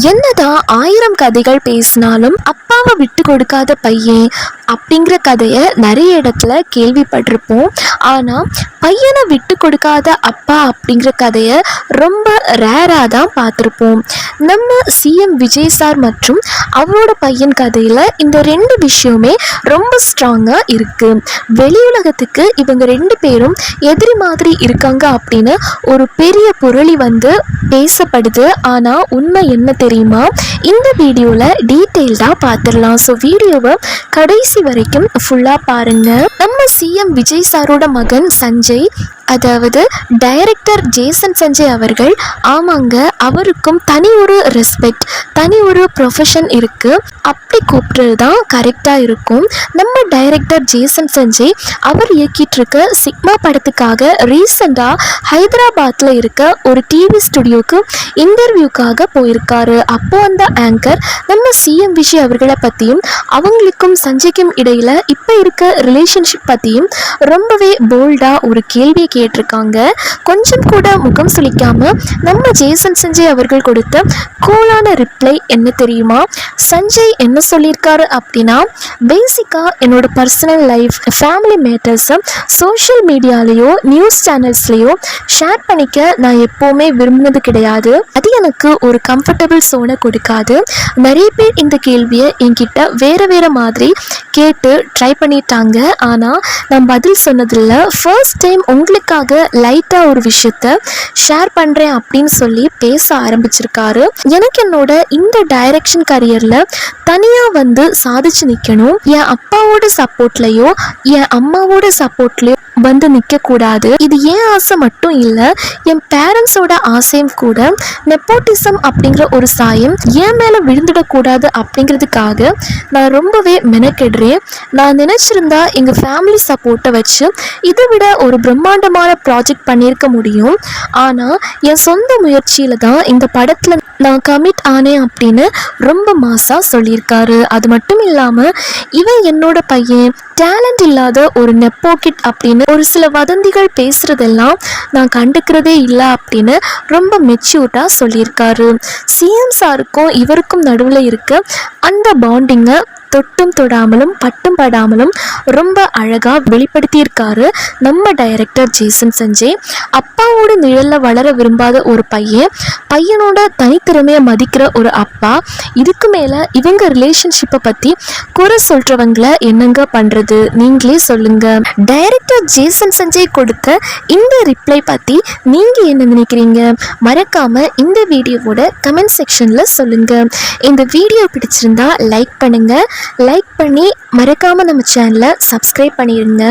என்னதான் 1000 கதைகள் பேசினாலும் அப்பாவை விட்டு கொடுக்காத பையன் அப்படிங்கிற கதையை நிறைய இடத்துல கேள்விப்பட்டிருப்போம். ஆனால் பையனை விட்டு கொடுக்காத அப்பா அப்படிங்கிற கதையை ரொம்ப ரேராக தான் பார்த்துருப்போம். நம்ம சிஎம் விஜய் சார் மற்றும் அவரோட பையன் கதையில் இந்த ரெண்டு விஷயமே ரொம்ப ஸ்ட்ராங்காக இருக்குது. வெளி உலகத்துக்கு இவங்க ரெண்டு பேரும் எதிரி மாதிரி இருக்காங்க அப்படின்னு ஒரு பெரிய புரளி பேசப்படுது. ஆனால் உண்மை என்ன தெரியுமா? இந்த வீடியோவில் டீட்டெயில்டாக பார்த்துடலாம். ஸோ வீடியோவை கடைசி வரைக்கும் ஃபுல்லாக பாருங்கள். நம்ம சிஎம் விஜய் சாரோட மகன் சஞ்சய், அதாவது டைரக்டர் ஜேசன் சஞ்சய் அவர்கள், ஆமாங்க, அவருக்கும் தனி ஒரு ரெஸ்பெக்ட், தனி ஒரு ப்ரொஃபஷன் இருக்குது. அப்படி கூப்பிட்றது தான் கரெக்டாக இருக்கும். நம்ம டைரக்டர் ஜேசன் சஞ்சய் அவர் இயக்கிட்டு இருக்க சிக்மா படத்துக்காக ரீசெண்டாக ஹைதராபாத்தில் இருக்க ஒரு டிவி ஸ்டுடியோக்கு இன்டர்வியூக்காக போயிருக்காரு. அப்போது அந்த ஆங்கர் நம்ம சிஎம் விஜய் அவர்களை பற்றியும் அவங்களுக்கும் சஞ்சய்க்கும் இடையில் இப்போ இருக்க ரிலேஷன்ஷிப் பற்றியும் ரொம்பவே போல்டாக ஒரு கேள்வியை கேட்டிருக்காங்க. கொஞ்சம் கூட முகம் சுளிக்காம நம்ம ஜேசன் சஞ்சய் அவர்கள் கொடுத்த கூலான ரிப்ளை என்ன தெரியுமா? சஞ்சய் என்ன சொல்லியிருக்காரு அப்படின்னா, பேசிக்காக என்னோட பர்சனல் லைஃப், ஃபேமிலி மேட்டர்ஸை சோஷியல் மீடியாலேயோ நியூஸ் சேனல்ஸ்லேயோ ஷேர் பண்ணிக்க நான் எப்போவுமே விரும்பினது கிடையாது. அது எனக்கு ஒரு கம்ஃபர்டபுள் சோனை கொடுக்காது. நிறைய பேர் இந்த கேள்வியை என்கிட்ட வேறு வேறு மாதிரி கேட்டு ட்ரை பண்ணிட்டாங்க. ஆனால் நான் பதில் சொன்னதில்லை. ஃபர்ஸ்ட் டைம் உங்களுக்காக லைட்டாக ஒரு விஷயத்த ஷேர் பண்ணுறேன் அப்படின்னு சொல்லி பேச ஆரம்பிச்சிருக்காரு. எனக்கு என்னோட இந்த டைரக்ஷன் கரியரில் தனியாக சாதிச்சு நிற்கணும். என் அப்பாவோட சப்போர்ட்லேயோ என் அம்மாவோட சப்போர்ட்லேயோ நிற்கக்கூடாது. இது ஏன் ஆசை மட்டும் இல்லை, என் பேரண்ட்ஸோட ஆசையும் கூட. நெப்போட்டிசம் அப்படிங்கிற ஒரு சாயம் என் மேலே விழுந்துடக்கூடாது அப்படிங்கிறதுக்காக நான் ரொம்பவே மெனக்கெடுறேன். நான் நினச்சிருந்தா எங்கள் ஃபேமிலி சப்போர்ட்டை வச்சு இதை விட ஒரு பிரம்மாண்டமான ப்ராஜெக்ட் பண்ணியிருக்க முடியும். ஆனால் என் சொந்த முயற்சியில் தான் இந்த படத்தில் நான் கமிட் ஆனேன் அப்படின்னு ரொம்ப மாசாக சொல்லியிருக்காரு. அது மட்டும் இல்லாமல் இவன் என்னோட பையன், டேலண்ட் இல்லாத ஒரு நெப்போகிட் அப்படின்னு ஒரு சில வதந்திகள் பேசுகிறதெல்லாம் நான் கண்டுக்கிறதே இல்லை அப்படின்னு ரொம்ப மெச்சூர்டாக சொல்லியிருக்காரு. சிஎம் சாருக்கும் இவருக்கும் நடுவில் இருக்க அந்த பாண்டிங்கை தொட்டும் தொடாமலும் பட்டும் படாமலும் ரொம்ப அழகாக வெளிப்படுத்தியிருக்காரு நம்ம டைரக்டர் ஜேசன் சஞ்சய். அப்பாவோட நிழலில் வளர விரும்பாத ஒரு பையனோட தனித்திறமையை மதிக்கிற ஒரு அப்பா. இதுக்கு மேலே இவங்க ரிலேஷன்ஷிப்பை பற்றி குறை சொல்கிறவங்களை என்னங்க பண்ணுறது? நீங்களே சொல்லுங்கள். டைரக்டர் ஜேசன் சஞ்சய் கொடுத்த இந்த ரிப்ளை பற்றி நீங்கள் என்ன நினைக்கிறீங்க? மறக்காமல் இந்த வீடியோவோட கமெண்ட் செக்ஷனில் சொல்லுங்கள். இந்த வீடியோ பிடிச்சிருந்தா லைக் பண்ணுங்கள். லைக் பண்ணி மறக்காமல் நம்ம சேனலை சப்ஸ்கிரைப் பண்ணிடுங்க.